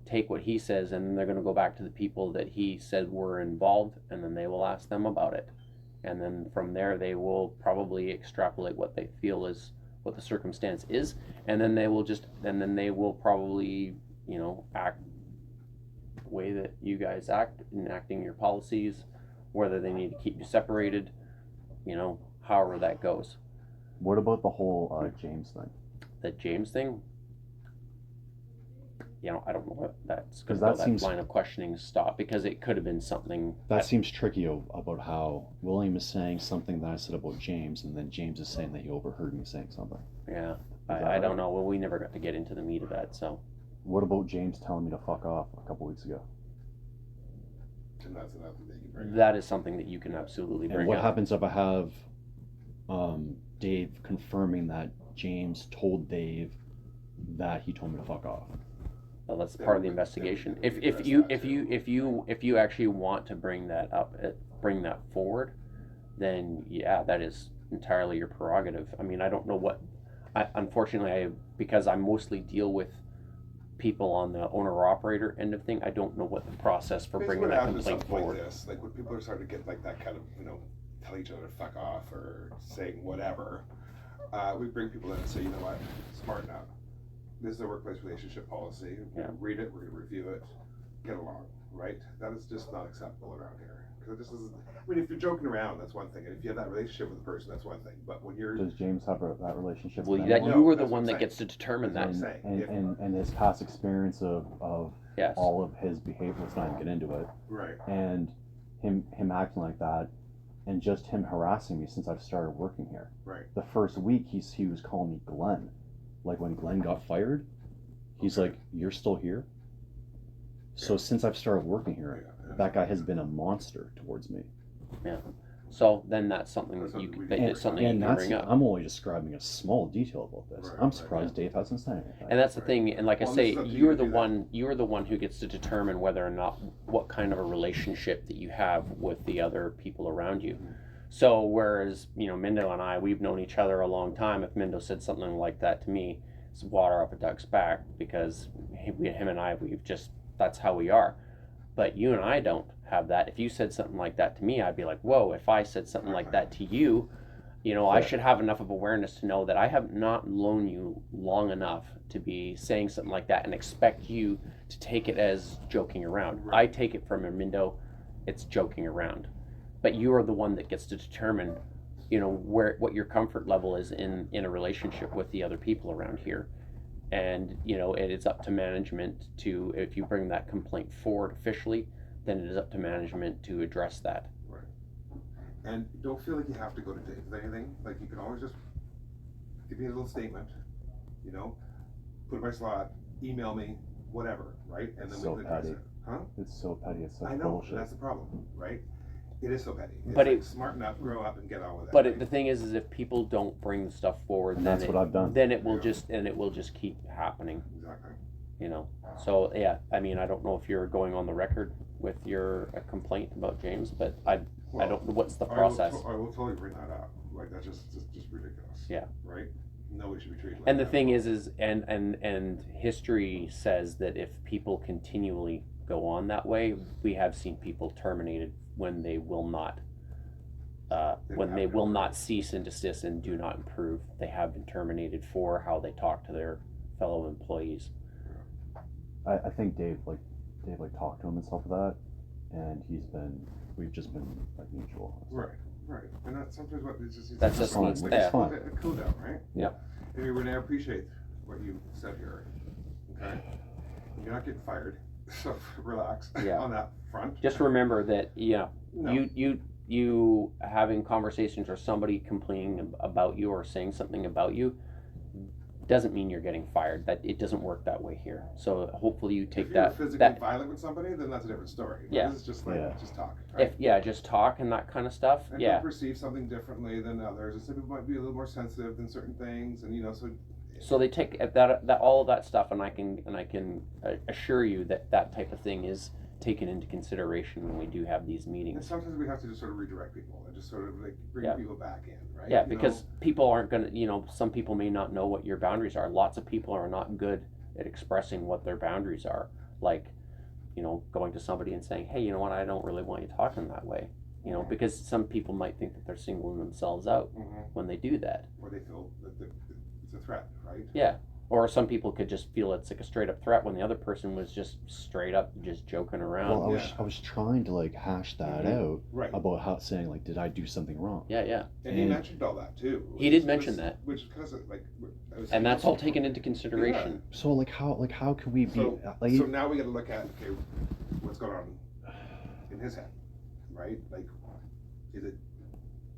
take what he says, and then they're gonna go back to the people that he said were involved, and then they will ask them about it. And then from there, they will probably extrapolate what they feel is what the circumstance is, and then they will probably, act the way that you guys act, enacting your policies, whether they need to keep you separated, however that goes. What about the whole James thing? The James thing, I don't know what that's going 'Cause to that that line of questioning stop, because it could have been something That seems tricky about how William is saying something that I said about James, and then James is saying that he overheard me saying something. yeah, that I don't right? know. Well, we never got to get into the meat of that, so What about James telling me to fuck off a couple weeks ago? And that's enough that they can bring that is something that you can absolutely And bring what up. happens if I have Dave confirming that James told Dave that he told me to fuck off? Well, that's Then part of the we- investigation. then we If address you that if you too. if you actually want to bring that up, bring that forward, then yeah, that is entirely your prerogative. I mean, I don't know what. Unfortunately, because I mostly deal with people on the owner operator end of thing, I don't know what the process for Basically bringing what that happens is complaint something forward. like this, like when people are starting to get like that kind of, tell each other to fuck off or saying whatever, we bring people in and say, you know what, smarten up. This is a workplace relationship policy. We're Yeah. gonna read it, we're gonna review it, get along, right? That is just not acceptable around here. Because it just isn't, I mean, if you're joking around, that's one thing. And if you have that relationship with the person, that's one thing. But when you're, Does James have that relationship Well, with that anyone? you are the that's what one I'm that saying. gets to determine That's that. what I'm saying. And his past experience of Yes. all of his behavior, let's not even get into it, right, and him acting like that, and just him harassing me since I've started working here. right. The first week he was calling me Glenn, like when Glenn got fired, he's Okay. like, "You're still here?" So since I've started working here, Yeah. that guy has been a monster towards me. So then that's something That's that you something we that can is something you And can that's, bring up. I'm only describing a small detail about this. Right, I'm right, surprised Dave hasn't said anything. And that's the Right. thing, and like Well, I this say, is up to you you're to the do that. one who gets to determine whether or not what kind of a relationship that you have with the other people around you. Mhm. So whereas, Mindo and I, we've known each other a long time. If Mindo said something like that to me, it's water off a duck's back, because him and I, that's how we are. But you and I don't have that. If you said something like that to me, I'd be like, whoa. If I said something like that to you, I should have enough of awareness to know that I have not known you long enough to be saying something like that and expect you to take it as joking around. Right. I take it from Armindo, it's joking around. But you are the one that gets to determine, what your comfort level is in a relationship with the other people around here. And, it is up to management to, if you bring that complaint forward officially, then it is up to management to address that. And don't feel like you have to go to Dave with anything. Like, you can always just give me a little statement, put it in my slot, email me, whatever, right? And then So we can address petty. it. Huh? It's so petty. It's such I know, bullshit. that's the problem, right? It is so petty. It's But like, it- smarten up, grow up, and get on with it. But right? the thing is if people don't bring the stuff forward, And then that's what I've done. then it will Yeah. just keep happening. Exactly. So yeah, I mean, I don't know if you're going on the record with your complaint about James, but I don't know what's the process. I will totally bring that up. Like, that's just ridiculous. Yeah. Right? Nobody should be treated like And the that. thing is and history says that if people continually go on that way, we have seen people terminated when they will not cease and desist and do not improve. They have been terminated for how they talk to their fellow employees. I think Dave talked to him and stuff like that, and we've just been like mutual. Right. And that's sometimes what it's just. That's just just needs- needs, it's yeah. fine. A cool down, right? Yeah. And Renee, I appreciate what you said here. Okay. You're not getting fired, so relax Yeah. on that front. Just remember that, No. you having conversations or somebody complaining about you or saying something about you doesn't mean you're getting fired. That it doesn't work that way here. So hopefully you take If you're that physically violent with somebody, then that's a different story. But Yeah. This is just like Yeah. just talk. Right? just talk and that kind of stuff. And Yeah. people perceive something differently than others, and some people might be a little more sensitive than certain things, and So they take that all of that stuff, and I can assure you that type of thing is taken into consideration when we do have these And meetings. sometimes we have to just sort of redirect people and just sort of like bring Yeah. people back in, right? Yeah, because people aren't gonna, some people may not know what your boundaries are. Lots of people are not good at expressing what their boundaries are. Like, going to somebody and saying, hey, you know what, I don't really want you talking that way. Because some people might think that they're singling themselves out Mhm. when they do that. Or they feel that it's a threat, right? Yeah. Or some people could just feel it's like a straight up threat when the other person was just straight up just joking around. Well, Yeah. I was trying to like hash that out Right. about how saying like, did I do something wrong? Yeah. And he mentioned all that too. He did mention that. Which is because of, like, And that's all taken into consideration. So like how can we be So, like? so now we got to look at, okay, what's going on in his head, right? Like, is it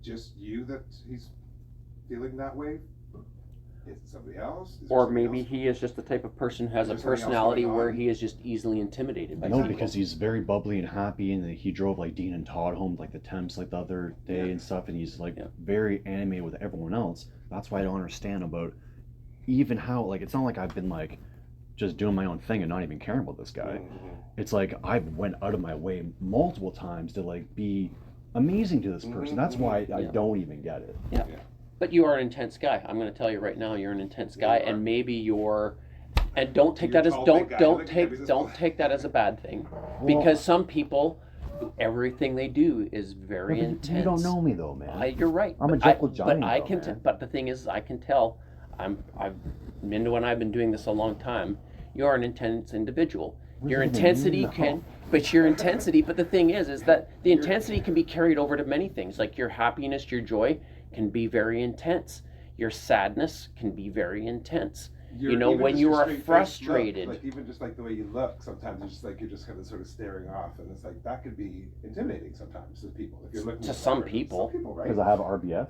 just you that he's feeling that way? Is it somebody else? Is there Or somebody maybe else? he is just the type of person who has a Is there something else personality going where on? he is just easily intimidated by No, people. because he's very bubbly and happy, and he drove like Dean and Todd home like the Temps like the other day Yeah. and stuff, and he's like Yeah. very animated with everyone else. That's why I don't understand about even how like it's not like I've been like just doing my own thing and not even caring about this guy. Mhm. It's like I've went out of my way multiple times to like be amazing to this person. That's why I Yeah. don't even get it. But you are an intense guy. I'm going to tell you right now, you're an intense Yeah, guy, you are. and maybe you're, and don't take You're that as tall, don't big guy, don't look at take him, he's don't a- take that as a bad thing, Well, because some people, everything they do is very yeah, but intense. you don't know me though, man. You're right. I'm a but I- Jekyll giant, But I though, can. man. But the thing is, I can tell. Minda and I've been doing this a long time. You're an intense individual. What Your does that even intensity mean, can, though? but your intensity. But the thing is that the intensity can be carried over to many things. Like your happiness, your joy, can be very intense. Your sadness can be very intense. You know, Even when just you your are straight-faced frustrated. look, like even just like the way you look, sometimes it's just like you're just kind of sort of staring off, and it's like that could be intimidating sometimes to people. If you're looking To at some person. people. Some people, right? Because I have RBF,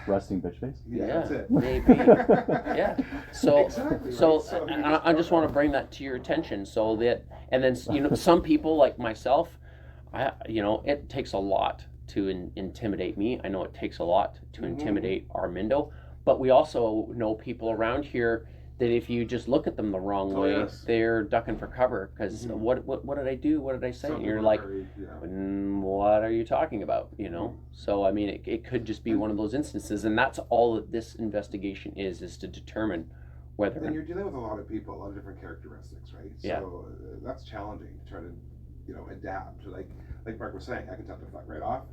resting bitch face. Yeah, Yeah. that's it. Maybe. Yeah. So, Exactly, so, right? So you I just want to bring that to your attention, so that, and then some people like myself, it takes a lot to intimidate me. I know it takes a lot to intimidate Armindo, but we also know people around here that if you just look at them the wrong Oh, way, yes. they're ducking for cover because Mhm. what did I do? What did I say? Some And you're people are like, very, what are you talking about? So I mean, it could just be one of those instances, and that's all that this investigation is to determine whether. And you're dealing with a lot of people, a lot of different characteristics, right? Yeah. So that's challenging to try to, adapt. Like Mark was saying, I can tell the fuck right off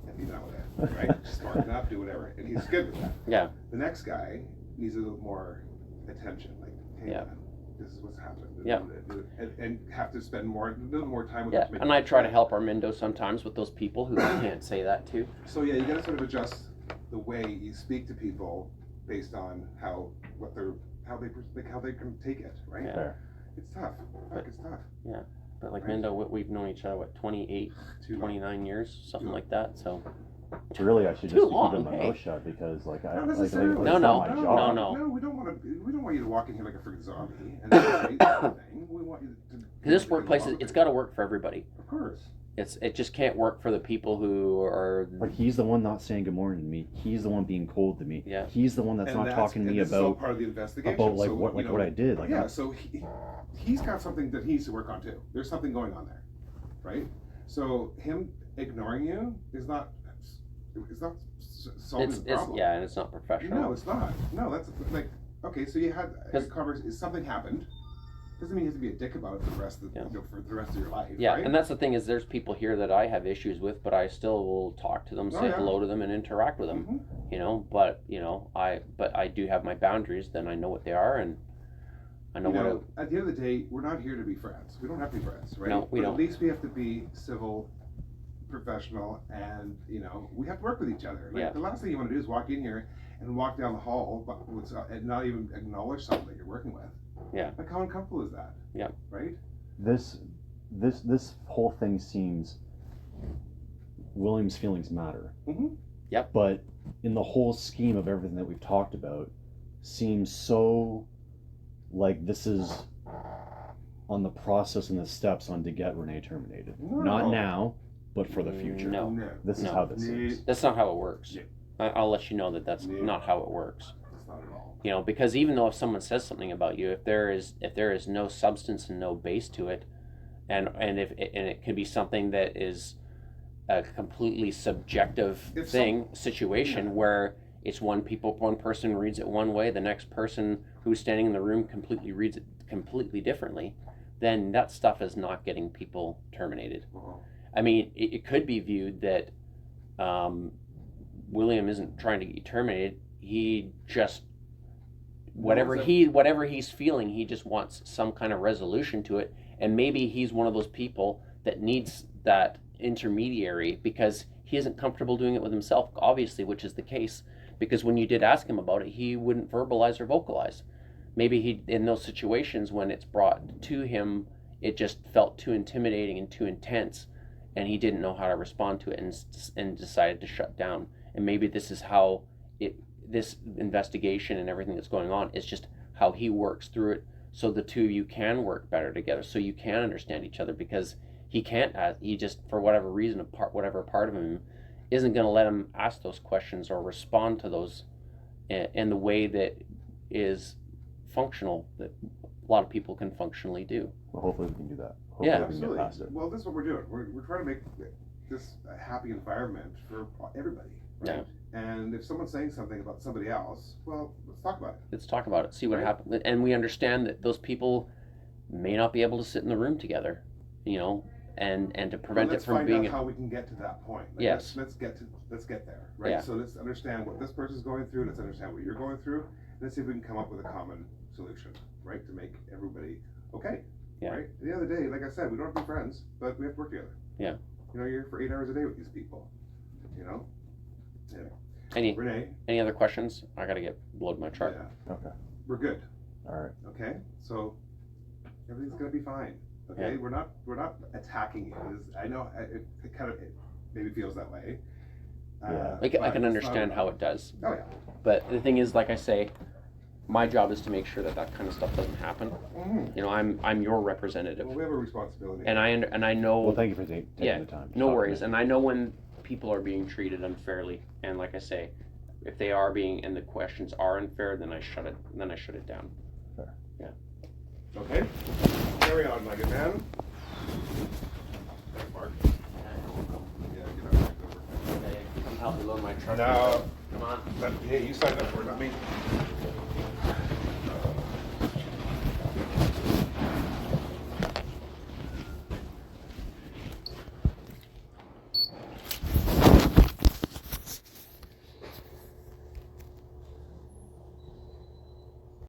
and be done with it, right? Just mark it up, do whatever, and he's good with that. Yeah. The next guy needs a little more attention, like, hey, Yeah. man, this is what's happened. Yeah. And have to spend a little more time with Yeah, them to make and I it try to right. help Armindo sometimes with those people who can't say that to. So yeah, you got to sort of adjust the way you speak to people based on how they can take it, right? Yeah. Fair. It's tough. Fuck, it's tough. But like Right. Mindo, we've known each other, 28, Too long. 29 years, something Too like that. So Really, I should Too just be long, keeping my hey. mouth shut because like I Not like, necessarily. it's No, not no, my no, job. no. We don't want you to walk in here like a freaking zombie and say anything. We want you to. because this workplace, it's got to work for everybody. Of course. It just can't work for the people who are. But he's the one not saying good morning to me. He's the one being cold to me. Yeah. He's the one that's And not talking to me this is all about part of the investigation. like So, what I did. Like yeah, so he's got something that he needs to work on too. There's something going on there, right? So him ignoring you is not solving the problem. Yeah, and it's not professional. No, it's not. No, that's like okay. So you had a 'Cause- conversation. Something happened. Doesn't mean you have to be a dick about it for the rest of Yeah. for the rest of your life. Yeah, right? and that's the thing is, there's people here that I have issues with, but I still will talk to them, Oh, say yeah. hello to them, and interact with them. Mhm. But I do have my boundaries. Then I know what they are, and I know what. At the end of the day, we're not here to be friends. We don't have to be friends, right? No, we But don't. At least we have to be civil, professional, and we have to work with each other. Like, Yeah. the last thing you want to do is walk in here and walk down the hall and not even acknowledge someone that you're working with. Yeah. Like, how uncomfortable is that? Yeah. Right? this whole thing seems William's feelings matter. Mhm. Yep. But in the whole scheme of everything that we've talked about, seems so like this is on the process and the steps on to get Renee terminated. No. Not now, but for the future. No. This is No. how this is. That's not how it works. Yeah. I'll let you know that that's Yeah. not how it works. It's not at all. Because even though if someone says something about you, if there is no substance and no base to it, and it could be something that is a completely subjective If situation yeah. where it's one person reads it one way, the next person who's standing in the room completely reads it completely differently, then that stuff is not getting people terminated. Uh-huh. I mean, it could be viewed that William isn't trying to get you terminated. He just whatever he's feeling, he just wants some kind of resolution to it. And maybe he's one of those people that needs that intermediary because he isn't comfortable doing it with himself, obviously, which is the case. Because when you did ask him about it, he wouldn't verbalize or vocalize. Maybe he, in those situations when it's brought to him, it just felt too intimidating and too intense, and he didn't know how to respond to it, and decided to shut down. And maybe this is how this investigation and everything that's going on is just how he works through it, so the two of you can work better together, so you can understand each other. Because he can't, he just, for whatever reason, whatever part of him isn't going to let him ask those questions or respond to those in the way that is functional, that a lot of people can functionally do. Well, hopefully we can do that. Hopefully Yeah, we can get absolutely. past it. Well, this is what we're doing. We're trying to make this a happy environment for everybody, right? And if someone's saying something about somebody else, well, let's talk about it. Let's talk about it, see what Right. happens. And we understand that those people may not be able to sit in the room together, and to prevent it from Let's being find out how we can get to that point. Like, Yes. Let's get there, right? Yeah. So let's understand what this person's going through. Let's understand what you're going through. Let's see if we can come up with a common solution, right? To make everybody okay. Yeah. Right. At the end of the day, like I said, we don't have to be friends, but we have to work together. Yeah. You're here for 8 hours a day with these people. Renee. Any other questions? I gotta get load my truck. Yeah. Okay. We're good. All right. Okay. So everything's gonna be fine. Okay. Yeah. We're not attacking you. I know it maybe feels that way. Yeah. I can but it's understand not- how it does. Oh yeah. But the thing is, like I say, my job is to make sure that kind of stuff doesn't happen. Mm-hmm. I'm your representative, Well, we have a responsibility. and I know. Well, thank you for taking Yeah, the time. to no talk to worries. me. And I know when people are being treated unfairly, and like I say, if they are being, and the questions are unfair, then I shut it down. Okay. Carry on, my good man. Thanks, Mark. Yeah, get out of Come help me load my truck. No. Come on. Hey, you signed up for it, not me.